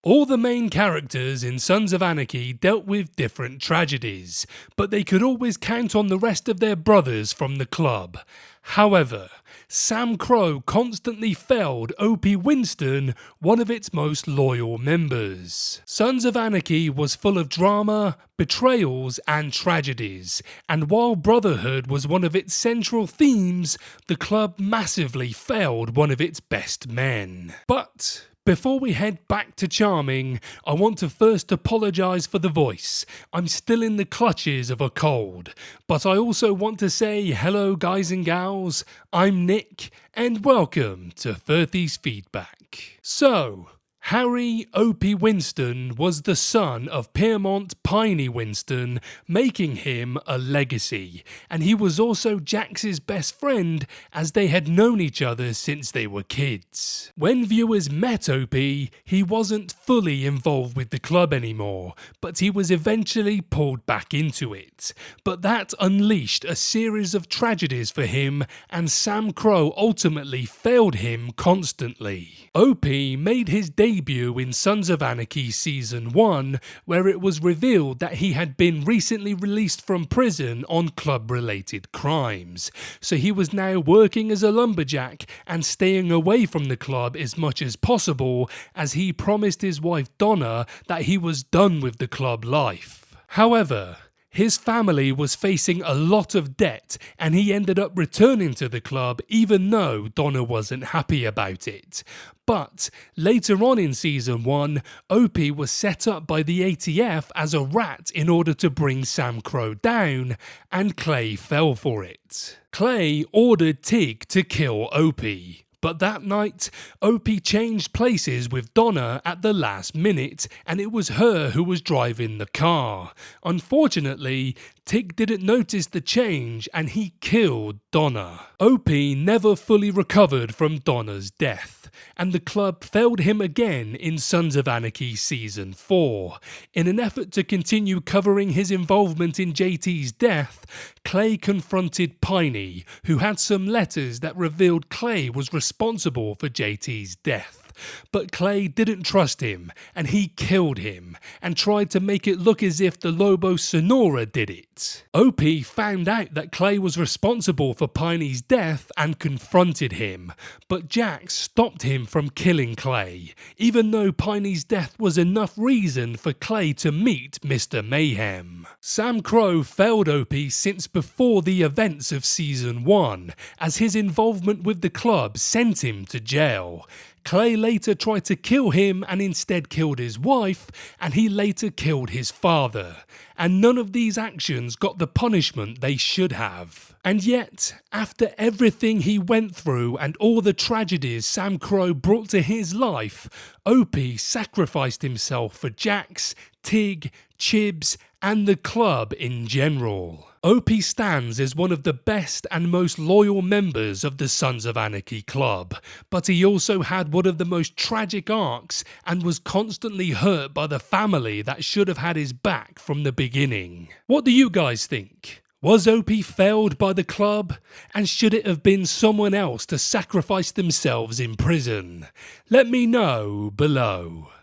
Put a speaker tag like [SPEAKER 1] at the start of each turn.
[SPEAKER 1] All the main characters in Sons of Anarchy dealt with different tragedies, but they could always count on the rest of their brothers from the club. However, SAMCRO constantly failed Opie Winston, one of its most loyal members. Sons of Anarchy was full of drama, betrayals and tragedies, and while brotherhood was one of its central themes, the club massively failed one of its best men. But before we head back to Charming, I want to first apologise for the voice. I'm still in the clutches of a cold. But I also want to say hello guys and gals, I'm Nick, and welcome to 30's Feedback. So, Harry Opie Winston was the son of Piermont Piney Winston, making him a legacy, and he was also Jax's best friend as they had known each other since they were kids. When viewers met Opie, he wasn't fully involved with the club anymore, but he was eventually pulled back into it. But that unleashed a series of tragedies for him, and SAMCRO ultimately failed him constantly. Opie made his debut in Sons of Anarchy Season 1, where it was revealed that he had been recently released from prison on club-related crimes. So he was now working as a lumberjack and staying away from the club as much as possible, as he promised his wife Donna that he was done with the club life. However, his family was facing a lot of debt and he ended up returning to the club even though Donna wasn't happy about it. But later on in Season 1, Opie was set up by the ATF as a rat in order to bring SAMCRO down, and Clay fell for it. Clay ordered Tig to kill Opie. But that night, Opie changed places with Donna at the last minute, and it was her who was driving the car. Unfortunately, Tig didn't notice the change and he killed Donna. Opie never fully recovered from Donna's death, and the club failed him again in Sons of Anarchy Season 4. In an effort to continue covering his involvement in JT's death, Clay confronted Piney, who had some letters that revealed Clay was responsible for JT's death. But Clay didn't trust him, and he killed him, and tried to make it look as if the Lobo Sonora did it. Opie found out that Clay was responsible for Piney's death and confronted him, but Jax stopped him from killing Clay, even though Piney's death was enough reason for Clay to meet Mr. Mayhem. SAMCRO failed Opie since before the events of Season 1, as his involvement with the club sent him to jail. Clay later tried to kill him and instead killed his wife, and he later killed his father. And none of these actions got the punishment they should have. And yet, after everything he went through and all the tragedies SAMCRO brought to his life, Opie sacrificed himself for Jax, Tig, Chibs, and the club in general. Opie stands as one of the best and most loyal members of the Sons of Anarchy club, but he also had one of the most tragic arcs and was constantly hurt by the family that should have had his back from the beginning. What do you guys think? Was Opie failed by the club? And should it have been someone else to sacrifice themselves in prison? Let me know below.